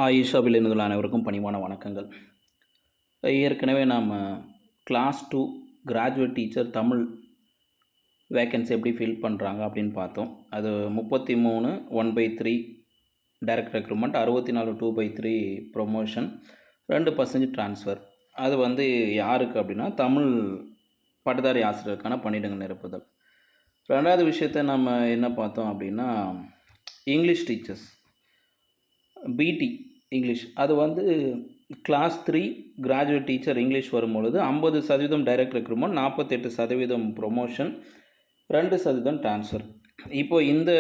ஆயிஷாவில் இருந்துள்ள அனைவருக்கும் பணிவான வணக்கங்கள். ஏற்கனவே நாம் class 2 graduate teacher Tamil vacancy எப்படி ஃபில் பண்ணுறாங்க அப்படின்னு பார்த்தோம். அது 33 1/3 டைரக்ட் ரெக்ரூட்மெண்ட், 64 2/3 ப்ரொமோஷன், 2% ட்ரான்ஸ்ஃபர். அது யாருக்கு அப்படின்னா தமிழ் பட்டதாரி ஆசிரியருக்கான பணியிடங்கள் நிரப்புதல். ரெண்டாவது விஷயத்தை நம்ம என்ன பார்த்தோம் அப்படின்னா இங்கிலீஷ் டீச்சர்ஸ் பிடி இங்கிலீஷ். அது கிளாஸ் 3 கிராஜுவேட் டீச்சர் இங்கிலீஷ் வரும்பொழுது 50% டைரக்ட் ரெக்ரூட்மெண்ட், 48% ப்ரொமோஷன், 2% ட்ரான்ஸ்ஃபர். இப்போ இந்த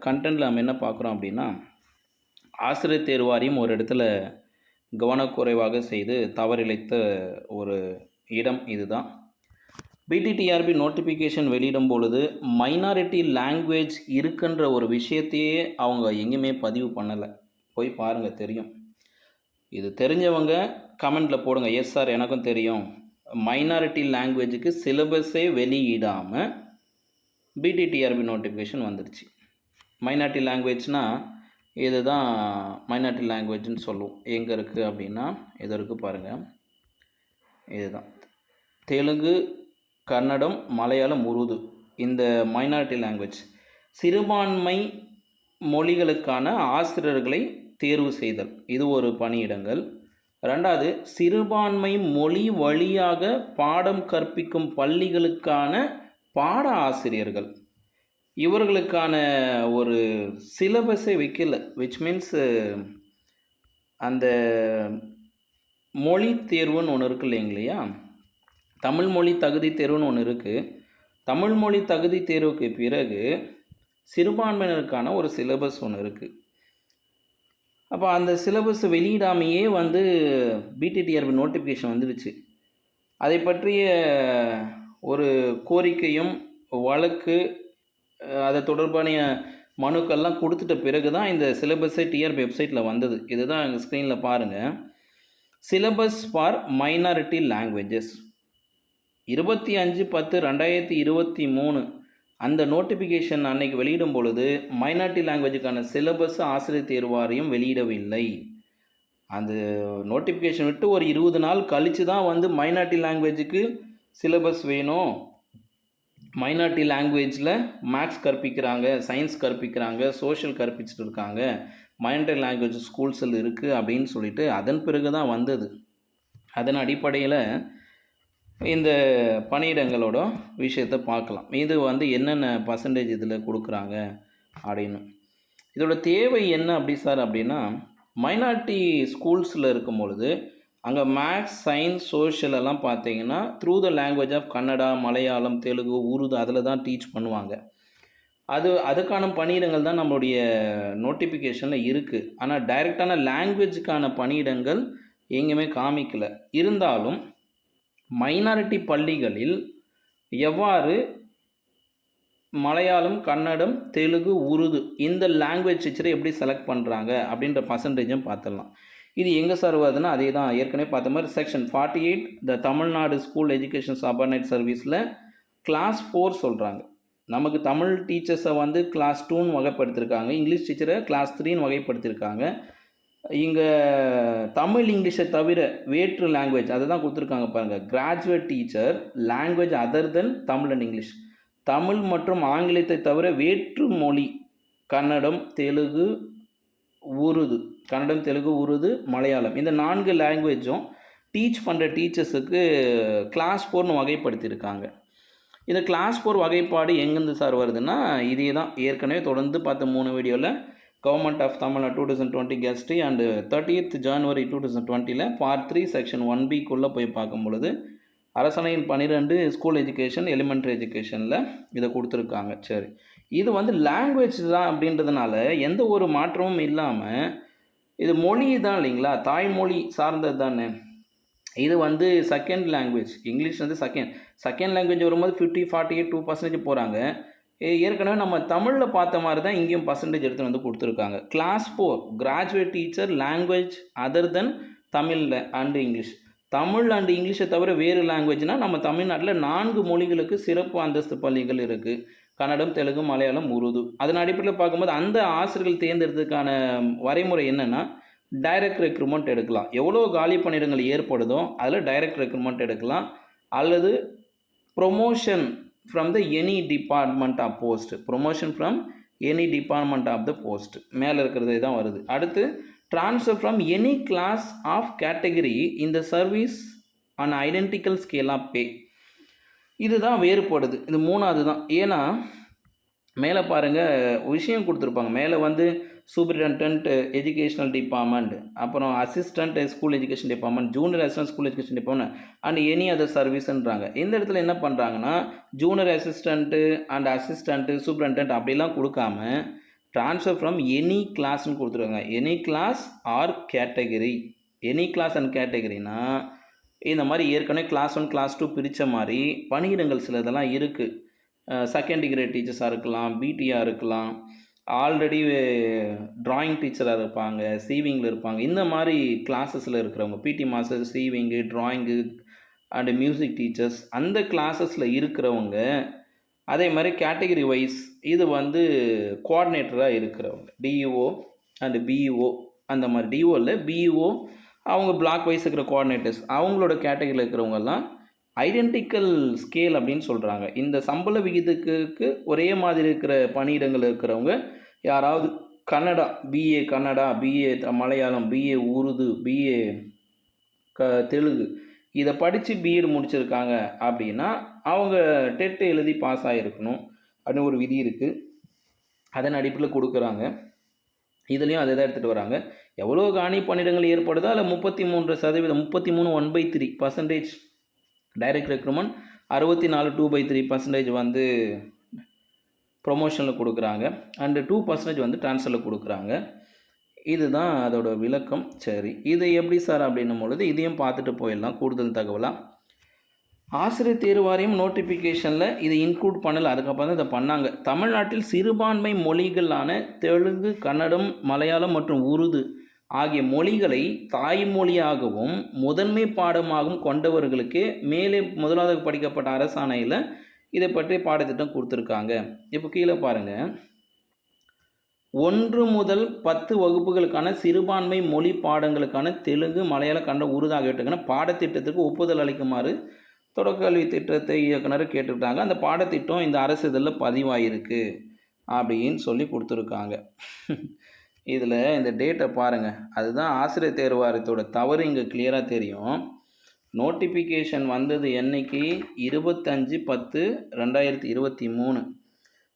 கண்டென்ட்டில் நம்ம என்ன பார்க்குறோம் அப்படின்னா ஆசிரியர் தேர்வாரியம் ஒரு இடத்துல கவனக்குறைவாக செய்து தவறிழைத்த ஒரு இடம் இதுதான். பிடிடிஆர்பி நோட்டிஃபிகேஷன் வெளியிடும் பொழுது மைனாரிட்டி லாங்குவேஜ் இருக்குன்ற ஒரு விஷயத்தையே அவங்க எங்கேயுமே பதிவு பண்ணலை. போய் பாருங்கள், தெரியும். இது தெரிஞ்சவங்க கமெண்டில் போடுங்க, எஸ் சார் எனக்கும் தெரியும். மைனாரிட்டி லாங்குவேஜுக்கு சிலபஸே வெளியிடாமல் பிடிடிஆர்பி நோட்டிஃபிகேஷன் வந்துடுச்சு. மைனாரிட்டி லாங்குவேஜ்னால் இது தான் மைனாரிட்டி லாங்குவேஜ்னு சொல்லுவோம். எங்கே இருக்குது அப்படின்னா இது இருக்குது பாருங்கள், இதுதான் தெலுங்கு, கன்னடம், மலையாளம், உருது. இந்த மைனாரிட்டி லாங்குவேஜ் சிறுபான்மை மொழிகளுக்கான ஆசிரியர்களை தேர்வு செய்தல், இது ஒரு பணியிடங்கள். ரெண்டாவது, சிறுபான்மை மொழி வழியாக பாடம் கற்பிக்கும் பள்ளிகளுக்கான பாட ஆசிரியர்கள், இவர்களுக்கான ஒரு சிலபஸை வைக்கல. விச் மீன்ஸ் அந்த மொழி தேர்வுன்னு ஒன்று இருக்குது இல்லைங்களையா, தமிழ் மொழி தகுதி தேர்வுன்னு ஒன்று இருக்குது. தமிழ் மொழி தகுதி தேர்வுக்கு பிறகு சிறுபான்மையினருக்கான ஒரு சிலபஸ் ஒன்று இருக்குது. அப்போ அந்த சிலபஸ் வெளியிடாமையே பிடிடிஆர்பி நோட்டிஃபிகேஷன் வந்துடுச்சு. அதை பற்றிய ஒரு கோரிக்கையும் வழக்கு, அதை தொடர்பான மனுக்கள்லாம் கொடுத்துட்ட பிறகு தான் இந்த சிலபஸை டிஆர்பி வெப்சைட்டில் வந்தது. இதுதான் எங்கள் ஸ்க்ரீனில் பாருங்கள். சிலபஸ் ஃபார் மைனாரிட்டி லாங்குவேஜஸ் 25/10/2023 அந்த நோட்டிஃபிகேஷன் அன்னைக்கு வெளியிடும் பொழுது மைனாரிட்டி லாங்குவேஜுக்கான சிலபஸ் ஆசிரியர் தேர்வாரியம் வெளியிடவில்லை. அந்த நோட்டிஃபிகேஷன் விட்டு ஒரு 20 நாள் கழித்து தான் மைனாரிட்டி லாங்குவேஜுக்கு சிலபஸ் வேணும், மைனாரிட்டி லாங்குவேஜில் மேக்ஸ் கற்பிக்கிறாங்க, சயின்ஸ் கற்பிக்கிறாங்க, சோஷியல் கற்பிச்சுட்டு இருக்காங்க, மைனாரிட்டி லாங்குவேஜ் ஸ்கூல்ஸில் இருக்குது அப்படின்னு சொல்லிட்டு அதன் பிறகு தான் வந்தது. அதன் அடிப்படையில் இந்த பணியிடங்களோட விஷயத்தை பார்க்கலாம். இது என்னென்ன பர்சன்டேஜ் இதில் கொடுக்குறாங்க அப்படின்னு. இதோட தேவை என்ன அப்படி சார் அப்படின்னா, மைனாரிட்டி ஸ்கூல்ஸில் இருக்கும் பொழுது அங்கே மேக்ஸ், சயின்ஸ், சோஷியல் எல்லாம் பார்த்தீங்கன்னா through the language of Kannada, Malayalam, Telugu, Urdu அதில் தான் டீச் பண்ணுவாங்க. அதுக்கான பணியிடங்கள் தான் நம்மளுடைய நோட்டிஃபிகேஷனில் இருக்குது. ஆனால் டைரெக்டான லாங்குவேஜுக்கான பணியிடங்கள் எங்கேயுமே காமிக்கலை. இருந்தாலும் மைனாரிட்டி பள்ளிகளில் எவ்வாறு மலையாளம், கன்னடம், தெலுங்கு, உருது இந்த லாங்குவேஜ் டீச்சரை எப்படி செலக்ட் பண்ணுறாங்க அப்படின்ற பர்சன்டேஜும் பார்த்துடலாம். இது எங்கே சார் வருதுன்னா அதே தான் ஏற்கனவே பார்த்த மாதிரி செக்ஷன் 48 த தமிழ்நாடு ஸ்கூல் எஜுகேஷன் சபார்டினேட் சர்வீஸில் கிளாஸ் 4 சொல்கிறாங்க. நமக்கு தமிழ் டீச்சர்ஸை கிளாஸ் 2ன்னு வகைப்படுத்தியிருக்காங்க, இங்கிலீஷ் டீச்சரை கிளாஸ் 3ன்னு வகைப்படுத்தியிருக்காங்க. இங்கே தமிழ் இங்கிலீஷை தவிர வேற்று லாங்குவேஜ் அதை தான் கொடுத்துருக்காங்க பாருங்கள். Graduate teacher language other then Tamil and English, Tamil மற்றும் ஆங்கிலத்தை தவிர வேற்று மொழி கன்னடம், தெலுங்கு, உருது, மலையாளம் இந்த 4 லாங்குவேஜும் டீச் பண்ணுற டீச்சர்ஸுக்கு கிளாஸ் 4ன்னு வகைப்படுத்தியிருக்காங்க. இந்த கிளாஸ் 4 வகைப்பாடு எங்கேருந்து சார் வருதுன்னா இதே தான் ஏற்கனவே தொடர்ந்து பார்த்த 3 வீடியோவில் government of Tamil Nadu 2020 gazette and 30th January 2020 part 3 section 1B போய் பார்க்கும் பொழுது அரசாணையின் 12 ஸ்கூல் எஜுகேஷன், எலிமெண்ட்ரி எஜுகேஷனில் இதை கொடுத்துருக்காங்க. சரி, இது லாங்குவேஜ் தான் அப்படின்றதுனால எந்த ஒரு மாற்றமும் இல்லாமல் இது மொழி தான் இல்லைங்களா, தாய்மொழி சார்ந்தது தானே. இது second language, English second language வரும்போது 50, 48, 2% போகிறாங்க. ஏற்கனவே நம்ம தமிழில் பார்த்த மாதிரி தான் இங்கேயும் பர்சன்டேஜ் எடுத்து கொடுத்துருக்காங்க. Class 4 graduate teacher language other then Tamil and English, Tamil and இங்கிலீஷை தவிர வேறு லாங்குவேஜ்னால் நம்ம தமிழ்நாட்டில் 4 மொழிகளுக்கு சிறப்பு அந்தஸ்து பள்ளிகள் இருக்குது. கன்னடம், தெலுங்கு, மலையாளம், உருது. அதன் அடிப்படையில் பார்க்கும்போது அந்த ஆசிரியர்கள் தேர்ந்தெடுத்ததுக்கான வரைமுறை என்னென்னா டைரக்ட் ரெக்ரூட்மெண்ட் எடுக்கலாம். எவ்வளோ காலி பணியிடங்கள் ஏற்படுதோ அதில் டைரக்ட் ரெக்ரூட்மெண்ட் எடுக்கலாம். அல்லது promotion from the any department of post. Promotion from any department of the post மேலே இருக்கிறதே தான் வருது. அடுத்து transfer from any class of category இந்த service on identical scale of pay. இதுதான் வேறுபடுது. இது மூணாவது தான். ஏன்னா மேலே பாருங்கள் விஷயம் கொடுத்துருப்பாங்க. மேலே வந்து சூப்பரிண்டென்டென்ட் எஜுகேஷனல் டிபார்ட்மெண்ட், அப்புறம் assistant school education department, junior assistant school education department and any other சர்வீஸ்ன்றாங்க. இந்த இடத்துல என்ன பண்ணுறாங்கன்னா junior assistant and assistant superintendent அப்படிலாம் கொடுக்காம ட்ரான்ஸ்ஃபர் ஃப்ரம் எனி கிளாஸ்ன்னு கொடுத்துருவாங்க. Any class or category. Any class and கேட்டகரினா இந்த மாதிரி ஏற்கனவே கிளாஸ் 1 கிளாஸ் 2 பிரித்த மாதிரி பணியிடங்கள் சில இதெல்லாம் இருக்குது. செகண்ட் டிகிரி டீச்சர்ஸாக இருக்கலாம், பிடியாக இருக்கலாம், ஆல்ரெடி ட்ராயிங் டீச்சராக இருப்பாங்க, சீவிங்கில் இருப்பாங்க. இந்த மாதிரி கிளாஸஸில் இருக்கிறவங்க PT master, sewing, drawing and music teachers அந்த கிளாஸஸில் இருக்கிறவங்க. அதே மாதிரி கேட்டகரி வைஸ் இது வந்து கோஆர்டினேட்டராக இருக்கிறவங்க, டிஇஓ அண்டு பிஇஓ. அந்த மாதிரி டிஓவில் பிஇஓ அவங்க பிளாக் வைஸ் இருக்கிற கோஆர்டினேட்டர்ஸ் அவங்களோட கேட்டகரியில் இருக்கிறவங்கெல்லாம் ஐடென்டிக்கல் ஸ்கேல் அப்படின்னு சொல்கிறாங்க. இந்த சம்பள விகிதத்துக்கு ஒரே மாதிரி இருக்கிற பணியிடங்கள் இருக்கிறவங்க யாராவது Kannada, BA Kannada, BA Malayalam, BA Urdu, BA Telugu இதை படித்து பிஎட் முடிச்சிருக்காங்க அப்படின்னா அவங்க டெட் எழுதி பாஸ் ஆகிருக்கணும் அப்படின்னு ஒரு விதி இருக்குது. அதன் அடிப்படையில் கொடுக்குறாங்க. இதுலேயும் அதை தான் எடுத்துகிட்டு வராங்க. எவ்வளோ காலி பணியிடங்கள் ஏற்படுதோ அதில் 33% 33 1/3% டைரக்ட் ரெக்ரூட்மெண்ட், 64 2/3% வந்து ப்ரொமோஷனில் கொடுக்குறாங்க அண்டு 2% வந்து ட்ரான்ஸ்ஃபரில் கொடுக்குறாங்க. இதுதான் அதோட விளக்கம். சரி, இது எப்படி சார் அப்படின்னும் பொழுது இதையும் பார்த்துட்டு போயிடலாம் கூடுதல் தகவலாக. ஆசிரியர் தேர்வு வாரியம் நோட்டிஃபிகேஷனில் இது இன்க்ளூட் பண்ணலை, அதுக்கப்புறம் தான் இதை பண்ணாங்க. தமிழ்நாட்டில் சிறுபான்மை மொழிகளான தெலுங்கு, கன்னடம், மலையாளம் மற்றும் உருது ஆகிய மொழிகளை தாய்மொழியாகவும் முதன்மை பாடமாகவும் கொண்டவர்களுக்கு மேலே முதலாவது படிக்கப்பட்ட அரசாணையில் இதை பற்றி பாடத்திட்டம் கொடுத்துருக்காங்க. இப்போ கீழே பாருங்கள், 1 முதல் 10 வகுப்புகளுக்கான சிறுபான்மை மொழி பாடங்களுக்கான தெலுங்கு, மலையாளம், கன்னடம், உருது ஆகியவற்றுக்கான பாடத்திட்டத்திற்கு ஒப்புதல் அளிக்குமாறு தொடக்கல்வி திட்டத்தை இயக்குனர் கேட்டுக்கிட்டாங்க. அந்த பாடத்திட்டம் இந்த அரசு இதழில் பதிவாயிருக்கு அப்படின்னு சொல்லி கொடுத்துருக்காங்க. இதில் இந்த டேட்டை பாருங்கள், அதுதான் ஆசிரியர் தேர்வு வாரியத்தோட தவறு இங்கே கிளியராக தெரியும். நோட்டிஃபிகேஷன் வந்தது என்னைக்கு? 25/10/2023.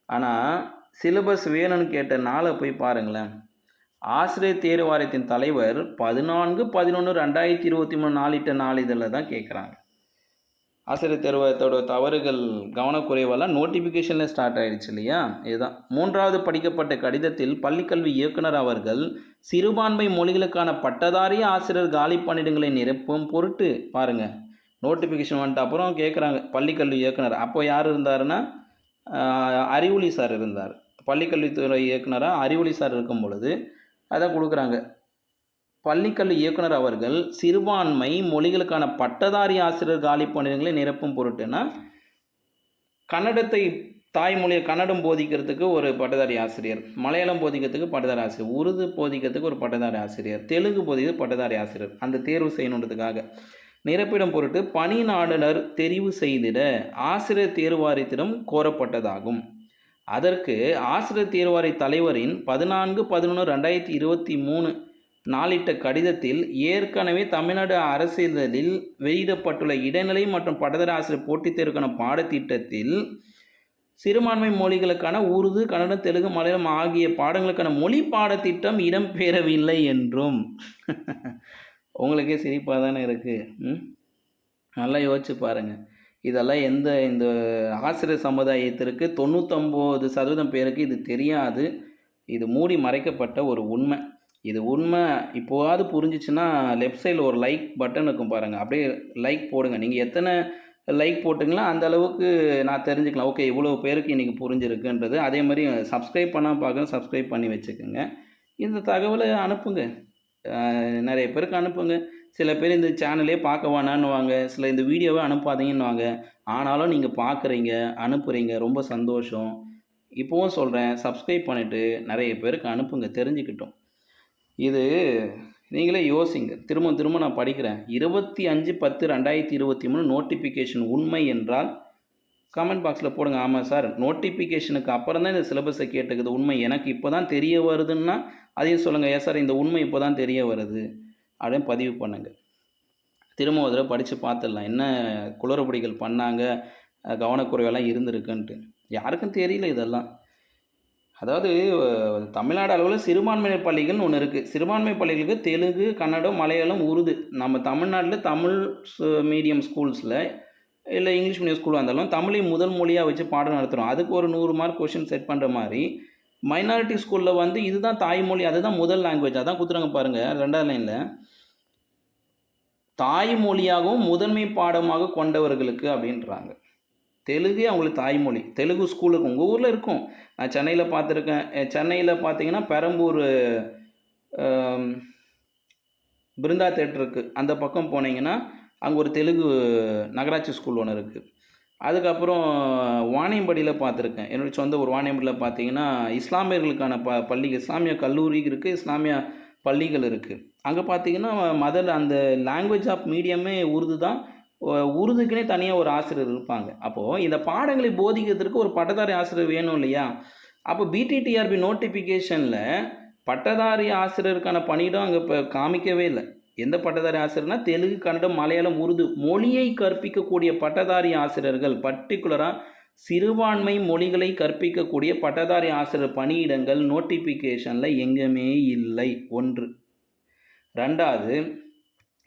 ஆனால் சிலபஸ் வேணும்னு கேட்ட நாளை போய் பாருங்களேன். ஆசிரியர் தேர்வு வாரியத்தின் தலைவர் 14/11/2023 நாளிட்ட நாளிதழில் தான் கேட்குறாங்க. ஆசிரியர் தேர்வத்தோட தவறுகள் கவனக்குறைவெல்லாம் நோட்டிஃபிகேஷனில் ஸ்டார்ட் ஆகிடுச்சு இல்லையா? இதுதான். 3வது படிக்கப்பட்ட கடிதத்தில் பள்ளிக்கல்வி இயக்குனர் அவர்கள் சிறுபான்மை மொழிகளுக்கான பட்டதாரி ஆசிரியர் காலி பணியிடங்களை நிரப்பும் பொருட்டு பாருங்கள், நோட்டிஃபிகேஷன் வந்துட்டு அப்புறம் கேட்குறாங்க பள்ளிக்கல்வி இயக்குனர். அப்போ யார் இருந்தாருன்னா அறிவொளி சார் இருந்தார். பள்ளிக்கல்வித்துறை இயக்குனராக அறிவொளி சார் இருக்கும் பொழுது அதை கொடுக்குறாங்க. பள்ளிக்கல்வி இயக்குனர் அவர்கள் சிறுபான்மை மொழிகளுக்கான பட்டதாரி ஆசிரியர் காலி பணியிடங்களை நிரப்பும் பொருட்டுனா கன்னடத்தை தாய்மொழியை கன்னடம் போதிக்கிறதுக்கு ஒரு பட்டதாரி ஆசிரியர், மலையாளம் போதிக்கிறதுக்கு பட்டதாரி ஆசிரியர், உருது போதிக்கிறதுக்கு ஒரு பட்டதாரி ஆசிரியர், தெலுங்கு போதிக்கிறது பட்டதாரி ஆசிரியர் அந்த தேர்வு செய்யணுன்றதுக்காக நிரப்பிடம் பொருட்டு பணி நாடுனர் தெரிவு செய்திட ஆசிரியர் தேர்வு வாரியத்திடம் கோரப்பட்டதாகும். அதற்கு ஆசிரியர் தேர்வு வாரிய தலைவரின் 14/11/2023 நாளிட்ட கடிதத்தில் ஏற்கனவே தமிழ்நாடு அரசிதழில் வெளியிடப்பட்டுள்ள இடைநிலை மற்றும் பட்டதாரி ஆசிரியர் போட்டித் தேர்வுக்கான பாடத்திட்டத்தில் சிறுபான்மை மொழிகளுக்கான உருது, கன்னடம், தெலுங்கு, மலையாளம் ஆகிய பாடங்களுக்கான மொழி பாடத்திட்டம் இடம்பெறவில்லை என்றும். உங்களுக்கே சிரிப்பாக தானே இருக்குது. நல்லா யோசிச்சு பாருங்கள். இதெல்லாம் இந்த ஆசிரியர் சமுதாயத்திற்கு 99% பேருக்கு இது தெரியாது. இது மூடி மறைக்கப்பட்ட ஒரு உண்மை. இது உண்மை இப்போவாவது புரிஞ்சிச்சுன்னா லெஃப்ட் சைடில் ஒரு லைக் பட்டன் இருக்கும் பாருங்கள், அப்படியே லைக் போடுங்க. நீங்கள் எத்தனை லைக் போட்டிங்களோ அந்த அளவுக்கு நான் தெரிஞ்சுக்கலாம், ஓகே இவ்வளோ பேருக்கு இன்றைக்கி புரிஞ்சிருக்குன்றது. அதே மாதிரி சப்ஸ்கிரைப் பண்ணால் பார்க்க சப்ஸ்கிரைப் பண்ணி வச்சுக்கோங்க. இந்த தகவலை அனுப்புங்க, நிறைய பேருக்கு அனுப்புங்க. சில பேர் இந்த சேனலே பார்க்க வேணான்னுவாங்க, சில இந்த வீடியோவை அனுப்பாதீங்கன்னுவாங்க. ஆனாலும் நீங்கள் பார்க்குறீங்க, அனுப்புகிறீங்க, ரொம்ப சந்தோஷம். இப்போவும் சொல்கிறேன், சப்ஸ்கிரைப் பண்ணிவிட்டு நிறைய பேருக்கு அனுப்புங்க, தெரிஞ்சுக்கிட்டோம். இது நீங்களே யோசிங்க. திரும்ப திரும்ப நான் படிக்கிறேன். 25/10/2023 நோட்டிஃபிகேஷன் உண்மை என்றால் கமெண்ட் பாக்ஸில் போடுங்க. ஆமாம் சார், நோட்டிஃபிகேஷனுக்கு அப்புறம் தான் இந்த சிலபஸை கேட்டுக்குது உண்மை. எனக்கு இப்போ தான் தெரிய வருதுன்னா அதையும் சொல்லுங்கள். ஏன் சார் இந்த உண்மை இப்போ தான் தெரிய வருது அப்படின்னு பதிவு பண்ணுங்கள். திரும்ப ஒரு தடவை படித்து பார்த்துடலாம். என்ன குளறுபடிகள் பண்ணாங்க, கவனக்குறைவெல்லாம் இருந்திருக்குன்ட்டு. யாருக்கும் தெரியல இதெல்லாம். அதாவது தமிழ்நாடு அளவில் சிறுபான்மையினர் பள்ளிகள்னு ஒன்று இருக்குது. சிறுபான்மை பள்ளிகளுக்கு தெலுங்கு, கன்னடம், மலையாளம், உருது. நம்ம தமிழ்நாட்டில் தமிழ் மீடியம் ஸ்கூல்ஸில் இல்லை இங்கிலீஷ் மீடியம் ஸ்கூலாக இருந்தாலும் தமிழை முதல் மொழியாக வச்சு பாடம் நடத்துகிறோம். அதுக்கு ஒரு 100 மார்க் கொஷின் செட் பண்ணுற மாதிரி மைனாரிட்டி ஸ்கூலில் வந்து இதுதான் தாய்மொழி, அதுதான் முதல் லாங்குவேஜ். அதான் கொடுத்துறாங்க பாருங்கள் 2வது லைனில். தாய்மொழியாகவும் முதன்மை பாடமாக கொண்டவர்களுக்கு அப்படின்றாங்க. தெலுங்கு அவங்களுக்கு தாய்மொழி. தெலுங்கு ஸ்கூல் இருக்கும், உங்கள் ஊரில் இருக்கும். நான் சென்னையில் பார்த்துருக்கேன். சென்னையில் பார்த்தீங்கன்னா பெரம்பூர் பிருந்தா தேட்டர் இருக்குது. அந்த பக்கம் போனீங்கன்னா அங்கே ஒரு தெலுங்கு நகராட்சி ஸ்கூல் ஒன்று இருக்குது. அதுக்கப்புறம் வாணியம்பாடியில் பார்த்துருக்கேன். என்னுடைய சொந்த ஒரு வாணியம்பாடியில் பார்த்தீங்கன்னா இஸ்லாமியர்களுக்கான பள்ளிகள், இஸ்லாமிய கல்லூரி இருக்குது, இஸ்லாமிய பள்ளிகள் இருக்குது. அங்கே பார்த்தீங்கன்னா அந்த லாங்குவேஜ் ஆஃப் மீடியமே உருது தான். உருதுக்குனே தனியாக ஒரு ஆசிரியர் இருப்பாங்க. அப்போது இந்த பாடங்களை போதிக்கிறதுக்கு ஒரு பட்டதாரி ஆசிரியர் வேணும் இல்லையா? அப்போ பிடிடிஆர்பி நோட்டிஃபிகேஷனில் பட்டதாரி ஆசிரியருக்கான பணியிடம் அங்கே இப்போ காமிக்கவே இல்லை. எந்த பட்டதாரி ஆசிரியர்னா தெலுங்கு, கன்னடம், மலையாளம், உருது மொழியை கற்பிக்கக்கூடிய பட்டதாரி ஆசிரியர்கள், பர்டிகுலராக சிறுபான்மை மொழிகளை கற்பிக்கக்கூடிய பட்டதாரி ஆசிரியர் பணியிடங்கள் நோட்டிஃபிகேஷனில் எங்குமே இல்லை. 1. 2வது,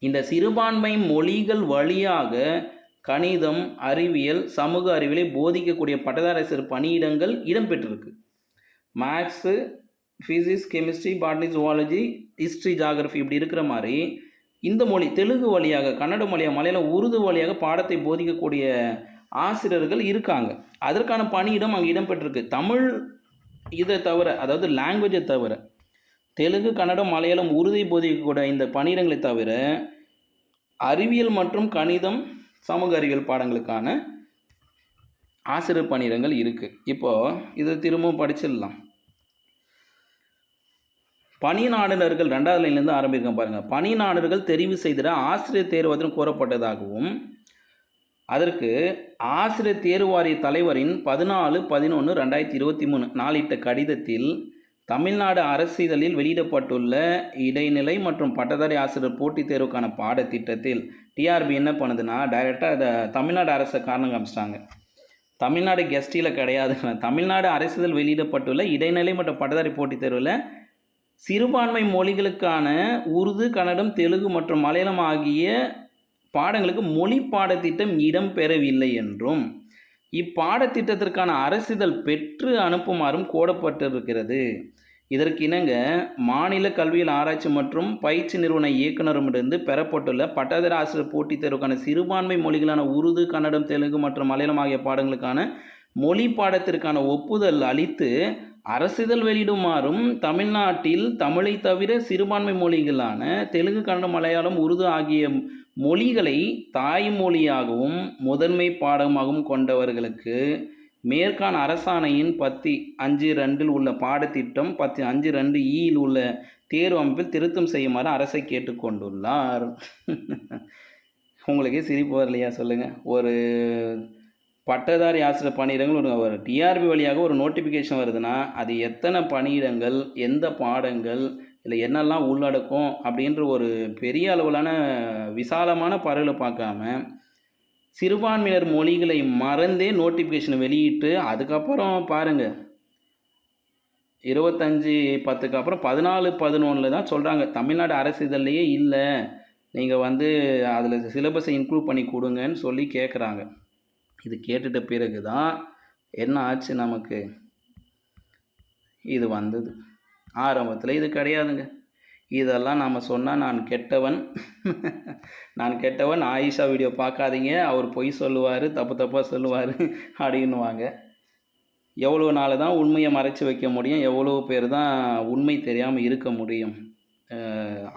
இந்த சிறுபான்மை மொழிகள் வழியாக கணிதம், அறிவியல், சமூக அறிவியலை போதிக்கக்கூடிய பட்டதாரி ஆசிரியர் பணியிடங்கள் இடம்பெற்றிருக்கு. Maths, physics, chemistry, botany, zoology, history, geography இப்படி இருக்கிற மாதிரி இந்த மொழி தெலுங்கு வழியாக, கன்னட வழியாக, மலையாளம், உருது வழியாக பாடத்தை போதிக்கக்கூடிய ஆசிரியர்கள் இருக்காங்க. அதற்கான பணியிடம் அங்கே இடம்பெற்றிருக்கு. தமிழ் இதை தவிர, அதாவது லாங்குவேஜை தவிர, தெலுங்கு, கன்னடம், மலையாளம், உருதை போதிக்கக்கூடிய இந்த பணியிடங்களை தவிர அறிவியல் மற்றும் கணிதம், சமூக அறிவியல் பாடங்களுக்கான ஆசிரியர் பணியிடங்கள் இருக்குது. இப்போது இதை திரும்பவும் படிச்சிடலாம். பணியாளர்கள் 2வது லைன்லேருந்து ஆரம்பிக்க பாருங்கள். பணியாளர்கள் தெரிவு செய்திட ஆசிரியர் தேர்வதிலும் கோரப்பட்டதாகவும் அதற்கு ஆசிரியர் தேர்வு வாரிய தலைவரின் 14/11/2023 நாளிட்ட கடிதத்தில் தமிழ்நாடு அரசிதழில் வெளியிடப்பட்டுள்ள இடைநிலை மற்றும் பட்டதாரி ஆசிரியர் போட்டித் தேர்வுக்கான பாடத்திட்டத்தில் டிஆர்பி என்ன பண்ணுதுன்னா டைரெக்டாக அதை தமிழ்நாடு அரசை காரணம் காமிச்சிட்டாங்க. தமிழ்நாடு கெஸ்டியில் கிடையாது. தமிழ்நாடு அரசிதழ் வெளியிடப்பட்டுள்ள இடைநிலை மற்றும் பட்டதாரி போட்டித் தேர்வில் சிறுபான்மை மொழிகளுக்கான உருது, கன்னடம், தெலுங்கு மற்றும் மலையாளம் ஆகிய பாடங்களுக்கு மொழி பாடத்திட்டம் இடம்பெறவில்லை என்றும் இப்பாடத்திட்டத்திற்கான அரசிதழ் பெற்று அனுப்புமாறும் கோரப்பட்டிருக்கிறது. இதற்கு இணங்க மாநில கல்வியியல் ஆராய்ச்சி மற்றும் பயிற்சி நிறுவன இயக்குநரிடமிருந்து பெறப்பட்டுள்ள பட்டதாரி ஆசிரியர் போட்டித் தேர்வுக்கான சிறுபான்மை மொழிகளான உருது, கன்னடம், தெலுங்கு மற்றும் மலையாளம் ஆகிய பாடங்களுக்கான மொழி பாடத்திற்கான ஒப்புதல் அளித்து அரசிதழ் வெளியிடுமாறும் தமிழ்நாட்டில் தமிழை தவிர சிறுபான்மை மொழிகளான தெலுங்கு, கன்னடம், மலையாளம், உருது ஆகிய மொழிகளை தாய்மொழியாகவும் முதன்மை பாடமாகவும் கொண்டவர்களுக்கு மேற்கான அரசாணையின் 10.5.2 உள்ள பாடத்திட்டம் 10.5.2 உள்ள தேர்வு அமைப்பில் திருத்தம் செய்யுமாறு அரசை கேட்டுக்கொண்டுள்ளார். உங்களுக்கே சிரிப்பு வரலையா சொல்லுங்கள்? ஒரு பட்டதாரி ஆசிரியர் பணியிடங்கள் ஒரு டிஆர்பி வழியாக ஒரு நோட்டிஃபிகேஷன் வருதுன்னா அது எத்தனை பணியிடங்கள், எந்த பாடங்கள், இல்லை என்னெல்லாம் உள்ளடக்கும் அப்படின்ற ஒரு பெரிய அளவிலான விசாலமான பார்வையில் பார்க்காம சிறுபான்மையினர் மொழிகளை மறந்தே நோட்டிஃபிகேஷனை வெளியிட்டு அதுக்கப்புறம் பாருங்கள் 25/10க்கு அப்புறம் 14/11 தான் சொல்கிறாங்க தமிழ்நாடு அரசிதழ்லையே இல்லை, நீங்கள் வந்து அதில் சிலபஸை இன்க்ளூட் பண்ணி கொடுங்கன்னு சொல்லி கேட்குறாங்க. இது கேட்டுட்ட பிறகு தான் என்ன ஆச்சு நமக்கு? இது வந்தது. ஆரம்பத்தில் இது கிடையாதுங்க. இதெல்லாம் நம்ம சொன்னால் நான் கெட்டவன் ஆயிஷா வீடியோ பார்க்காதீங்க, அவர் பொய் சொல்லுவார், தப்பாக சொல்லுவார் அப்படின்னுவாங்க. எவ்வளோ நாள் தான் உண்மையை மறைச்சி வைக்க முடியும்? எவ்வளோ பேர் தான் உண்மை தெரியாமல் இருக்க முடியும்?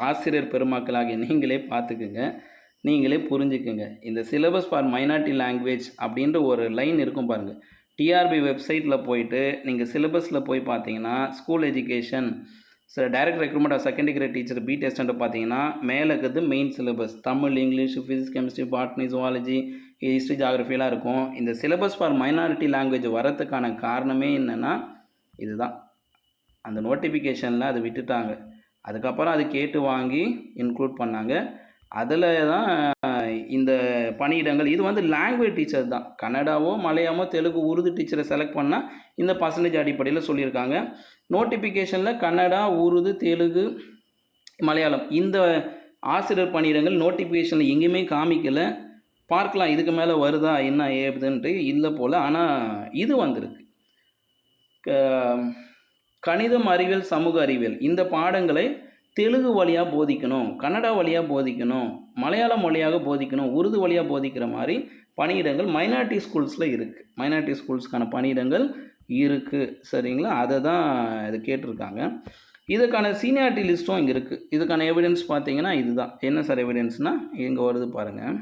ஆசிரியர் பெருமக்களாகிய நீங்களே பார்த்துக்குங்க, நீங்களே புரிஞ்சுக்குங்க. இந்த சிலபஸ் ஃபார் மைனாரிட்டி லாங்குவேஜ் அப்படின்ற ஒரு லைன் இருக்கும் பாருங்கள். டிஆர்பி வெப்சைட்டில் போயிட்டு நீங்கள் சிலபஸில் போய் பார்த்தீங்கன்னா school education direct recruitment of secondary grade teacher B test பார்த்தீங்கன்னா மேலே இருக்கிறது main syllabus Tamil, English, physics, chemistry, botany, zoology, history, ஜாகிரஃபிலாம் இருக்கும். இந்த சிலபஸ் ஃபார் மைனாரிட்டி லாங்குவேஜ் வரதுக்கான காரணமே என்னென்னா இதுதான். அந்த நோட்டிஃபிகேஷனில் அதை விட்டுட்டாங்க. அதுக்கப்புறம் அது கேட்டு வாங்கி இன்க்ளூட் பண்ணாங்க. அதில் தான் இந்த பணியிடங்கள் இது வந்து லாங்குவேஜ் டீச்சர் தான். கன்னடாவோ, மலையாளமோ, தெலுங்கு, உருது டீச்சரை செலக்ட் பண்ணால் இந்த பர்சன்டேஜ் அடிப்படையில் சொல்லியிருக்காங்க. நோட்டிஃபிகேஷனில் கன்னடா, உருது, தெலுங்கு, மலையாளம் இந்த ஆசிரியர் பணியிடங்கள் நோட்டிஃபிகேஷனில் எங்கேயுமே காமிக்கலை. பார்க்கலாம் இதுக்கு மேலே வருதா என்ன ஏதுன்ட்டு. இல்லை போல். ஆனால் இது வந்திருக்கு. கணிதம், அறிவியல், சமூக அறிவியல் இந்த பாடங்களை தெலுங்கு வழியாக போதிக்கணும், கன்னடா வழியாக போதிக்கணும், மலையாளம் வழியாக போதிக்கணும், உருது வழியாக போதிக்கிற மாதிரி பணியிடங்கள் மைனாரிட்டி ஸ்கூல்ஸில் இருக்குது. மைனாரிட்டி ஸ்கூல்ஸ்க்கான பணியிடங்கள் இருக்குது. சரிங்களா? அதை தான் இது கேட்டிருக்காங்க. இதுக்கான சீனியாரிட்டி லிஸ்ட்டும் இங்கே இருக்குது. இதுக்கான எவிடன்ஸ் பார்த்தீங்கன்னா இதுதான். என்ன சார் எவிடன்ஸ்னால் இங்கே வருது பாருங்கள்.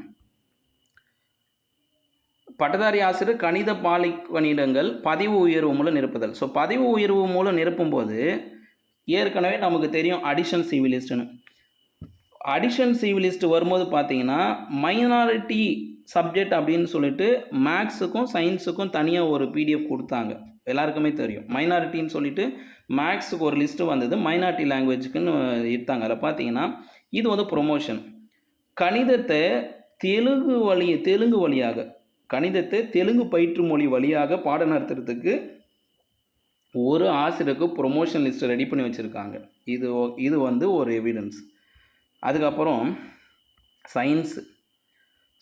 பட்டதாரி ஆசிரியர் கணித பாலி பணியிடங்கள் பதிவு உயர்வு மூலம் நிரப்புதல். ஸோ பதிவு உயர்வு மூலம் நிரப்பும்போது ஏற்கனவே நமக்கு தெரியும் அடிஷன் சிவிலிஸ்ட்டுன்னு. அடிஷன் சிவிலிஸ்ட் வரும்போது பார்த்தீங்கன்னா மைனாரிட்டி சப்ஜெக்ட் அப்படின்னு சொல்லிட்டு மேக்ஸுக்கும் சயின்ஸுக்கும் தனியாக ஒரு பிடிஎஃப் கொடுத்தாங்க. எல்லாருக்குமே தெரியும். மைனாரிட்டின்னு சொல்லிட்டு மேக்ஸுக்கு ஒரு லிஸ்ட்டு வந்தது, மைனாரிட்டி லாங்குவேஜுக்குன்னு எடுத்தாங்க. அதில் பார்த்தீங்கன்னா இது வந்து ப்ரொமோஷன். கணிதத்தை தெலுங்கு வழியாக கணிதத்தை தெலுங்கு பயிற்று மொழி வழியாக பாடம் நடத்துறதுக்கு ஒரு ஆசிரியருக்கு ப்ரொமோஷன் லிஸ்ட்டு ரெடி பண்ணி வச்சுருக்காங்க. இது வந்து ஒரு எவிடன்ஸ். அதுக்கப்புறம்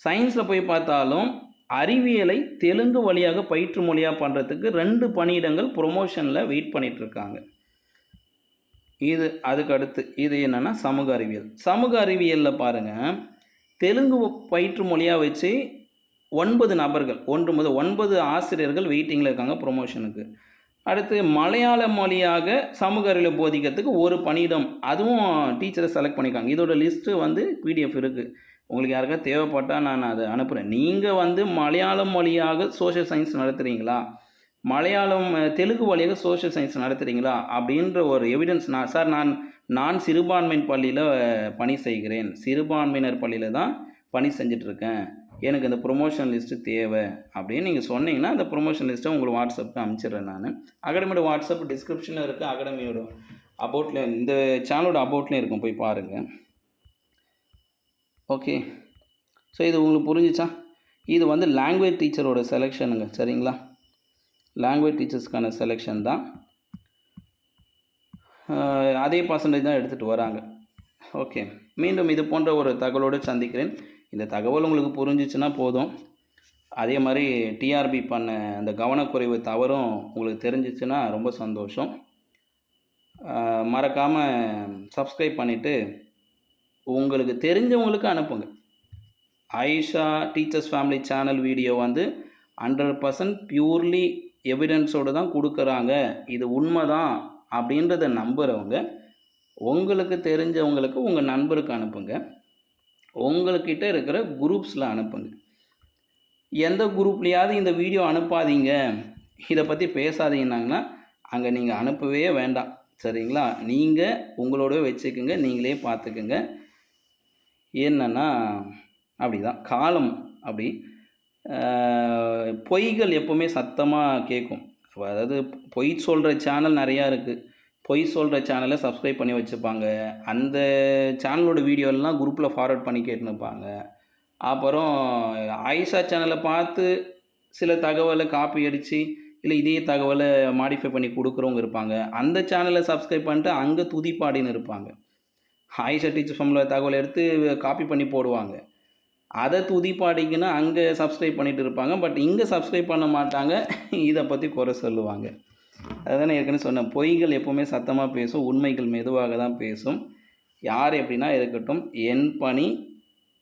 சயின்ஸில் போய் பார்த்தாலும் அறிவியலை தெலுங்கு வழியாக பயிற்று மொழியாக பண்ணுறதுக்கு 2 பணியிடங்கள் ப்ரொமோஷனில் வெயிட் பண்ணிகிட்ருக்காங்க. அதுக்கு அடுத்து இது என்னென்னா சமூக அறிவியலில் பாருங்கள், தெலுங்கு பயிற்று மொழியாக வச்சு 9 நபர்கள் 9 ஆசிரியர்கள் வெயிட்டிங்கில் இருக்காங்க ப்ரொமோஷனுக்கு. அடுத்து மலையாள மொழியாக சமூக அறிவியல் போதிக்கிறதுக்கு ஒரு பணியிடம், அதுவும் டீச்சரை செலக்ட் பண்ணியிருக்காங்க. இதோட லிஸ்ட்டு வந்து பிடிஎஃப் இருக்குது. உங்களுக்கு யாருக்காவது தேவைப்பட்டால் நான் அதை அனுப்புகிறேன். நீங்கள் வந்து மலையாளம் மொழியாக சோஷியல் சயின்ஸ் நடத்துகிறீங்களா, தெலுங்கு வழியாக சோஷியல் சயின்ஸ் நடத்துகிறீங்களா அப்படின்ற ஒரு எவிடன்ஸ். நான் சிறுபான்மையின் பள்ளியில் பணி செய்கிறேன், சிறுபான்மையினர் பள்ளியில் தான் பணி செஞ்சிட்ருக்கேன், எனக்கு இந்த ப்ரொமோஷன் லிஸ்ட்டு தேவை அப்படின்னு நீங்கள் சொன்னீங்கன்னா அந்த ப்ரொமோஷன் லிஸ்ட்டை உங்களுக்கு வாட்ஸ்அப்புக்கு அனுப்பிச்சிடுறேன் நான். அகாடமியோட வாட்ஸ்அப் டிஸ்கிரிப்ஷனில் இருக்குது. அகாடமியோட அபவுட்லேயும் இந்த சேனலோட அபவுட்லேயும் இருக்கும், போய் பாருங்கள். ஓகே, ஸோ இது உங்களுக்கு புரிஞ்சிச்சா? இது வந்து லாங்குவேஜ் டீச்சரோட செலெக்ஷனுங்க. சரிங்களா? லாங்குவேஜ் டீச்சர்ஸ்க்கான செலெக்ஷன் தான். அதே பர்சன்டேஜ் தான் எடுத்துகிட்டு வராங்க. ஓகே, மீண்டும் இது போன்ற ஒரு தகவலோடு சந்திக்கிறேன். இந்த தகவல் உங்களுக்கு புரிஞ்சிச்சுன்னா போதும். அதே மாதிரி டிஆர்பி பண்ண அந்த கவனக்குறைவு தவறும் உங்களுக்கு தெரிஞ்சிச்சுன்னா ரொம்ப சந்தோஷம். மறக்காமல் சப்ஸ்கிரைப் பண்ணிவிட்டு உங்களுக்கு தெரிஞ்சவங்களுக்கு அனுப்புங்க. Ayesha teachers family channel video வந்து 100% பியூர்லி எவிடன்ஸோடு தான் கொடுக்குறாங்க, இது உண்மை தான் அப்படின்றத நம்புகிறவங்க உங்களுக்கு தெரிஞ்சவங்களுக்கு உங்கள் நண்பருக்கு அனுப்புங்க. உங்கள்கிட்ட இருக்கிற குரூப்ஸில் அனுப்புங்க. எந்த குரூப்லேயாவது இந்த வீடியோ அனுப்பாதீங்க, இதை பற்றி பேசாதீங்கன்னாங்கன்னா அங்கே நீங்கள் அனுப்பவே வேண்டாம். சரிங்களா? நீங்கள் உங்களோட வச்சுக்கோங்க, நீங்களே பார்த்துக்குங்க. என்னென்னா அப்படி தான் காலம். அப்படி பொய்கள் எப்போவுமே சத்தமாக கேட்கும். அதாவது பொய் சொல்கிற சேனல் நிறையா இருக்குது. பொய் சொல்கிற சேனலை சப்ஸ்கிரைப் பண்ணி வச்சுப்பாங்க. அந்த சேனலோட வீடியோலாம் குரூப்பில் ஃபார்வர்ட் பண்ணி கேட்டுனுப்பாங்க. அப்புறம் ஆயிஷா சேனலை பார்த்து சில தகவலை காப்பி அடித்து இல்லை இதே தகவலை மாடிஃபை பண்ணி கொடுக்குறவங்க இருப்பாங்க. அந்த சேனலை சப்ஸ்கிரைப் பண்ணிட்டு அங்கே துதிப்பாடின்னு இருப்பாங்க. ஆயிஷா டீச்சர் ஃபேமிலியோட தகவலை எடுத்து காப்பி பண்ணி போடுவாங்க. அதை துதிப்பாடிக்குன்னு அங்கே சப்ஸ்கிரைப் பண்ணிட்டு இருப்பாங்க. பட் இங்கே சப்ஸ்கிரைப் பண்ண மாட்டாங்க, இதை பற்றி குறை சொல்லுவாங்க. அதுதானே ஏற்கனவே சொன்னேன், பொய்கள் எப்போவுமே சத்தமாக பேசும், உண்மைகள் மெதுவாக தான் பேசும். யார் எப்படின்னா இருக்கட்டும், என் பணி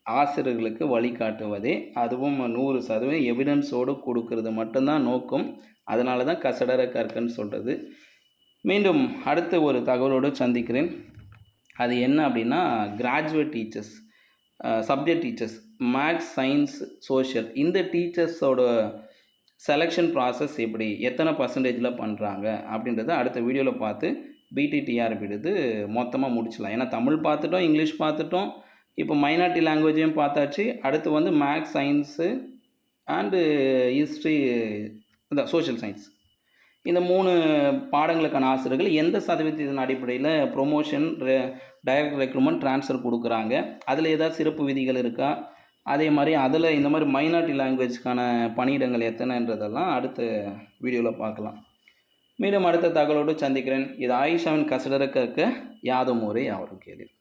ஆசிரியர்களுக்கு வழிகாட்டுவதே, அதுவும் 100% எவிடன்ஸோடு கொடுக்கறது மட்டும்தான் நோக்கம். அதனால தான் கசடர கற்கன்னு சொல்கிறது. மீண்டும் அடுத்த ஒரு தகவலோடு சந்திக்கிறேன். அது என்ன அப்படின்னா, graduate teachers, subject teachers, maths, science, social இந்த டீச்சர்ஸோட செலெக்ஷன் ப்ராசஸ் எப்படி, எத்தனை பர்சன்டேஜில் பண்ணுறாங்க அப்படின்றத அடுத்த வீடியோவில் பார்த்து பிடிடிஆர்பி எடுத்து மொத்தமாக முடிச்சிடலாம். ஏன்னா தமிழ் பார்த்துட்டோம், இங்கிலீஷ் பார்த்துட்டோம், இப்போ மைனாரிட்டி லாங்குவேஜையும் பார்த்தாச்சு. அடுத்து வந்து மேக்ஸ், சயின்ஸு அண்டு ஹிஸ்ட்ரி, இந்த சோஷியல் சயின்ஸ், இந்த 3 பாடங்களுக்கான ஆசிரியர்கள் எந்த சதவீதத்தின் அடிப்படையில் ப்ரொமோஷன், டைரக்ட் ரெக்ரூட்மெண்ட், ட்ரான்ஸ்ஃபர் கொடுக்குறாங்க, அதில் ஏதாவது சிறப்பு விதிகள் இருக்கா, அதே மாதிரி அதில் இந்த மாதிரி மைனாரிட்டி லாங்குவேஜ்க்கான பணியிடங்கள் எத்தனைன்றதெல்லாம் அடுத்த வீடியோவில் பார்க்கலாம். மீண்டும் அடுத்த தகவலோடு சந்திக்கிறேன். இது ஆயிஷாவின் கசடர கற்க யாதும் ஊரே யாவரும் கேளீர்.